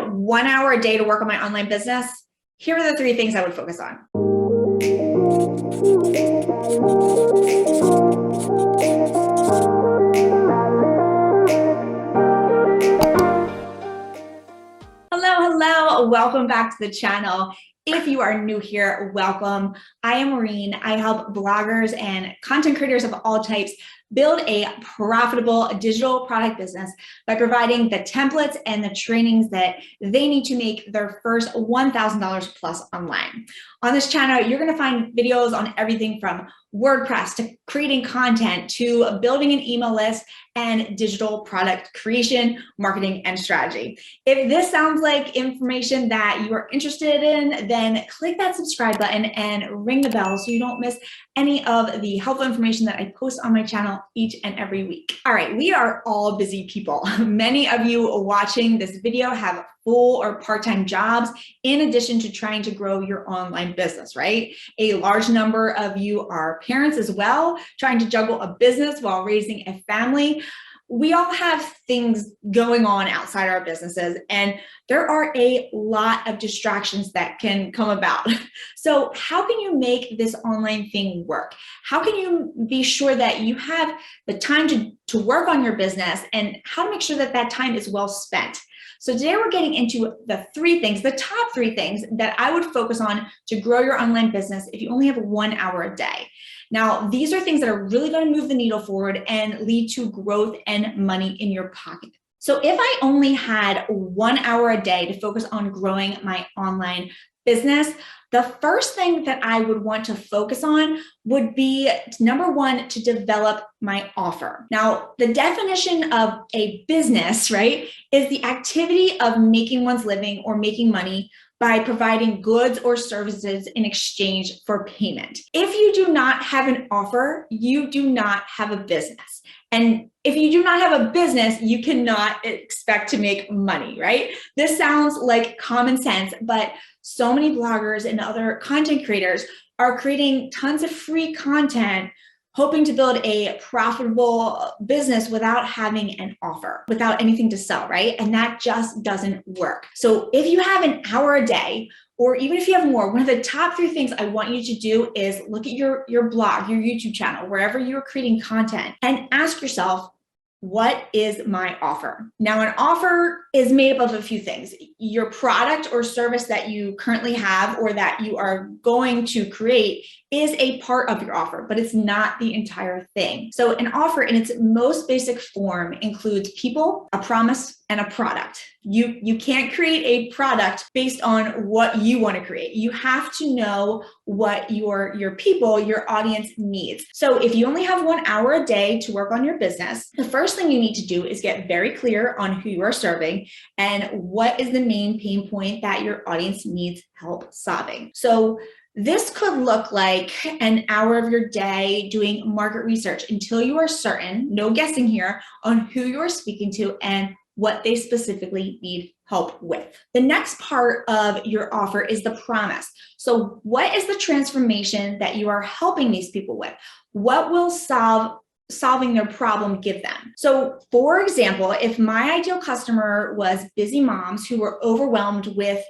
had 1 hour a day to work on my online business, here are the 3 things I would focus on. Hello, welcome back to the channel. If you are new here, welcome. I am Maureen. I help bloggers and content creators of all types build a profitable digital product business by providing the templates and the trainings that they need to make their first $1,000 plus online. On this channel, you're going to find videos on everything from WordPress to creating content to building an email list and digital product creation, marketing, and strategy. If this sounds like information that you are interested in, then click that subscribe button and ring the bell so you don't miss any of the helpful information that I post on my channel each and every week. All right, we are all busy people. Many of you watching this video have full or part-time jobs in addition to trying to grow your online business, right? A large number of you are parents as well, trying to juggle a business while raising a family. We all have things going on outside our businesses, and there are a lot of distractions that can come about. So how can you make this online thing work? How can you be sure that you have the time to work on your business, and how to make sure that that time is well spent? So today we're getting into the 3 things, the top 3 things that I would focus on to grow your online business if you only have 1 hour a day. Now, these are things that are really going to move the needle forward and lead to growth and money in your pocket. So if I only had 1 hour a day to focus on growing my online business, the first thing that I would want to focus on would be, number 1, to develop my offer. Now, the definition of a business, right, is the activity of making one's living or making money by providing goods or services in exchange for payment. If you do not have an offer, you do not have a business. And if you do not have a business, you cannot expect to make money, right? This sounds like common sense, but so many bloggers and other content creators are creating tons of free content, hoping to build a profitable business without having an offer, without anything to sell, right? And that just doesn't work. So if you have an hour a day, or even if you have more, one of the top 3 things I want you to do is look at your blog, your YouTube channel, wherever you're creating content, and ask yourself, what is my offer? Now, an offer is made up of a few things. Your product or service that you currently have or that you are going to create is a part of your offer, but it's not the entire thing. So an offer in its most basic form includes people, a promise, and a product. You can't create a product based on what you want to create. You have to know what your people, your audience needs. So if you only have 1 hour a day to work on your business, the first thing you need to do is get very clear on who you are serving and what is the main pain point that your audience needs help solving. So this could look like an hour of your day doing market research until you are certain, no guessing here, on who you are speaking to and what they specifically need help with. The next part of your offer is the promise. So what is the transformation that you are helping these people with? What will solving their problem give them? So for example, if my ideal customer was busy moms who were overwhelmed with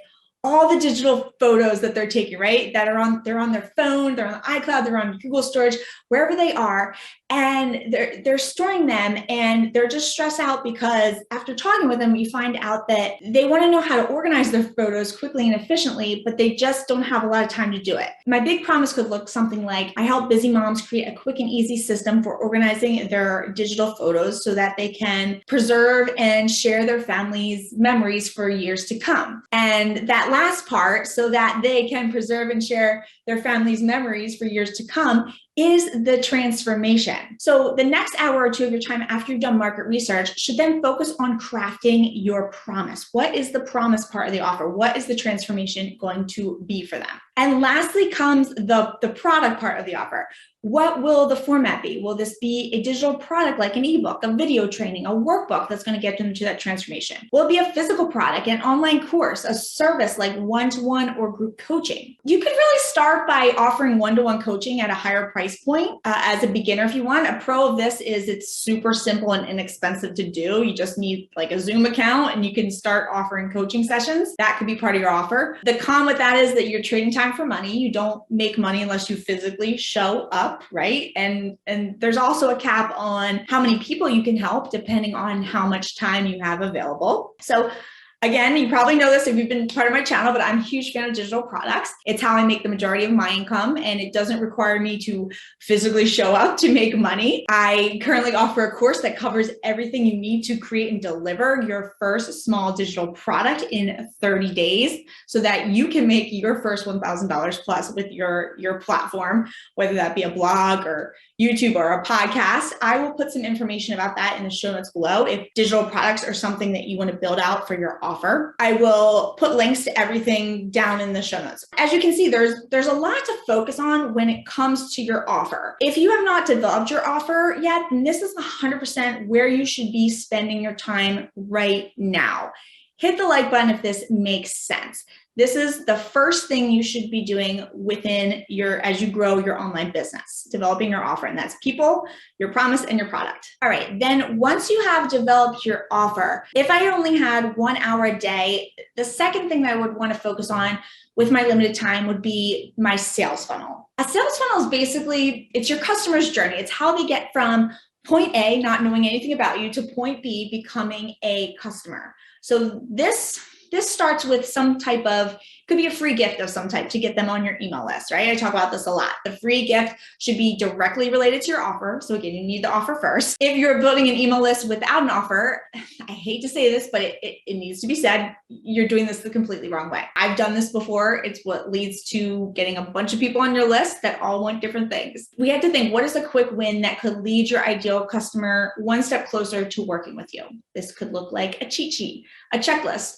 all the digital photos that they're taking, right? They're on their phone, they're on iCloud, they're on Google storage, wherever they are, and they're storing them, and they're just stressed out because after talking with them, you find out that they want to know how to organize their photos quickly and efficiently, but they just don't have a lot of time to do it. My big promise could look something like, I help busy moms create a quick and easy system for organizing their digital photos so that they can preserve and share their family's memories for years to come. And that last part, so that they can preserve and share their family's memories for years to come, is the transformation. So the next hour or 2 of your time after you've done market research should then focus on crafting your promise. What is the promise part of the offer? What is the transformation going to be for them? And lastly comes the product part of the offer. What will the format be? Will this be a digital product like an ebook, a video training, a workbook that's going to get them to that transformation? Will it be a physical product, an online course, a service like one-to-one or group coaching? You could really start by offering one-to-one coaching at a higher price point as a beginner if you want. A pro of this is it's super simple and inexpensive to do. You just need like a Zoom account and you can start offering coaching sessions. That could be part of your offer. The con with that is that you're trading time for money. You don't make money unless you physically show up, right? And there's also a cap on how many people you can help depending on how much time you have available. So again, you probably know this if you've been part of my channel, but I'm a huge fan of digital products. It's how I make the majority of my income, and it doesn't require me to physically show up to make money. I currently offer a course that covers everything you need to create and deliver your first small digital product in 30 days so that you can make your first $1,000 plus with your platform, whether that be a blog or YouTube or a podcast. I will put some information about that in the show notes below if digital products are something that you want to build out for your offer. I will put links to everything down in the show notes. As you can see, there's a lot to focus on when it comes to your offer. If you have not developed your offer yet, then this is 100% where you should be spending your time right now. Hit the like button if this makes sense. This is the first thing you should be doing as you grow your online business, developing your offer, and that's people, your promise, and your product. All right, then once you have developed your offer, if I only had 1 hour a day, the second thing that I would want to focus on with my limited time would be my sales funnel. A sales funnel is basically, it's your customer's journey. It's how they get from point A, not knowing anything about you, to point B, becoming a customer. So this starts with some type of, could be a free gift of some type to get them on your email list, right? I talk about this a lot. The free gift should be directly related to your offer. So again, you need the offer first. If you're building an email list without an offer, I hate to say this, but it needs to be said, you're doing this the completely wrong way. I've done this before. It's what leads to getting a bunch of people on your list that all want different things. We have to think, what is a quick win that could lead your ideal customer one step closer to working with you? This could look like a cheat sheet, a checklist,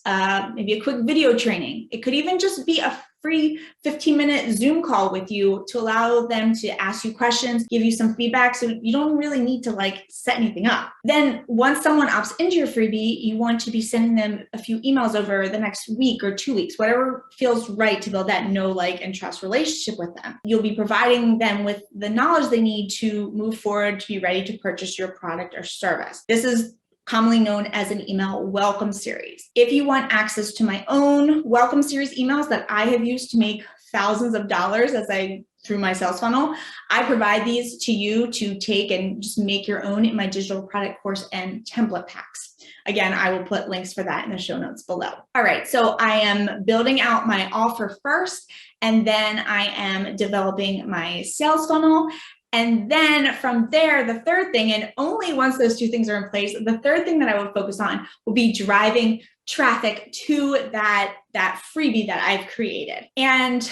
maybe a quick video training. It could even just be a free 15-minute Zoom call with you to allow them to ask you questions, give you some feedback. So you don't really need to set anything up. Then once someone opts into your freebie, you want to be sending them a few emails over the next week or 2 weeks, whatever feels right to build that know, like, and trust relationship with them. You'll be providing them with the knowledge they need to move forward, to be ready to purchase your product or service. This is commonly known as an email welcome series. If you want access to my own welcome series emails that I have used to make thousands of dollars through my sales funnel, I provide these to you to take and just make your own in my digital product course and template packs. Again, I will put links for that in the show notes below. All right, so I am building out my offer first, and then I am developing my sales funnel. And then from there, the third thing, and only once those two things are in place, the third thing that I would focus on will be driving traffic to that freebie that I've created. And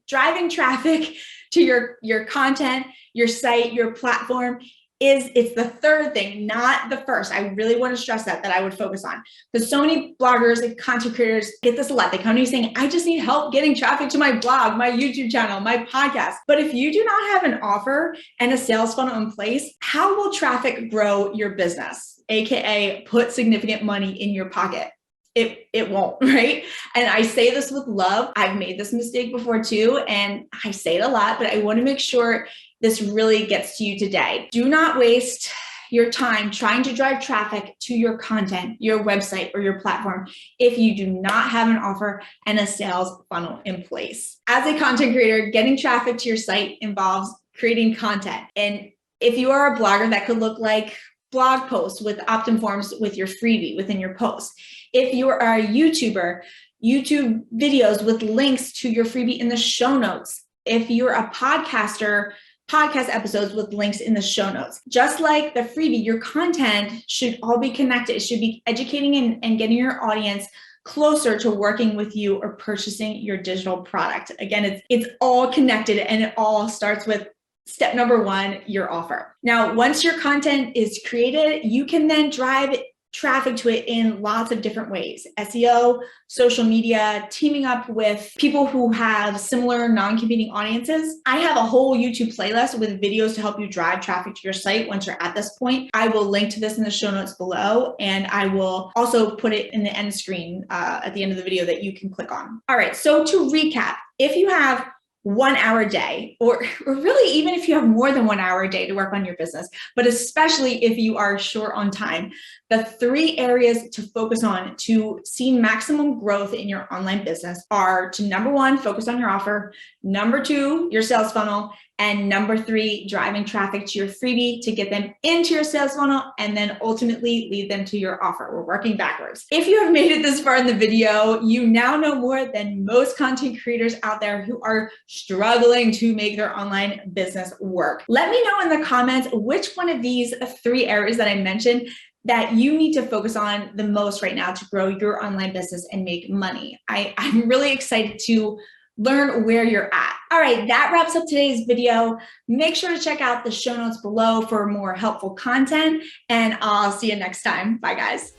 driving traffic to your content, your site, your platform, it's the third thing, not the first. I really want to stress that I would focus on, because so many bloggers and content creators get this a lot. They come to me saying, I just need help getting traffic to my blog, my YouTube channel, my podcast. But if you do not have an offer and a sales funnel in place, how will traffic grow your business? AKA put significant money in your pocket. It won't, right? And I say this with love. I've made this mistake before too, and I say it a lot, but I want to make sure this really gets to you today. Do not waste your time trying to drive traffic to your content, your website, or your platform if you do not have an offer and a sales funnel in place. As a content creator, getting traffic to your site involves creating content. And if you are a blogger, that could look like blog posts with opt-in forms with your freebie within your post. If you are a YouTuber, YouTube videos with links to your freebie in the show notes. If you're a podcaster, podcast episodes with links in the show notes. Just like the freebie, your content should all be connected. It should be educating and getting your audience closer to working with you or purchasing your digital product. Again, it's all connected, and it all starts with step number one, your offer. Now, once your content is created, you can then drive traffic to it in lots of different ways: SEO, social media, teaming up with people who have similar non-competing audiences. I have a whole YouTube playlist with videos to help you drive traffic to your site once you're at this point. I will link to this in the show notes below, and I will also put it in the end screen at the end of the video that you can click on. All right, so to recap, if you have 1 hour a day, or really even if you have more than 1 hour a day to work on your business, but especially if you are short on time, the 3 areas to focus on to see maximum growth in your online business are to, number 1, focus on your offer, number 2, your sales funnel, and number 3, driving traffic to your freebie to get them into your sales funnel and then ultimately lead them to your offer. We're working backwards. If you have made it this far in the video, you now know more than most content creators out there who are struggling to make their online business work. Let me know in the comments which one of these 3 areas that I mentioned that you need to focus on the most right now to grow your online business and make money. I'm really excited to learn where you're at. All right, that wraps up today's video. Make sure to check out the show notes below for more helpful content, and I'll see you next time. Bye, guys.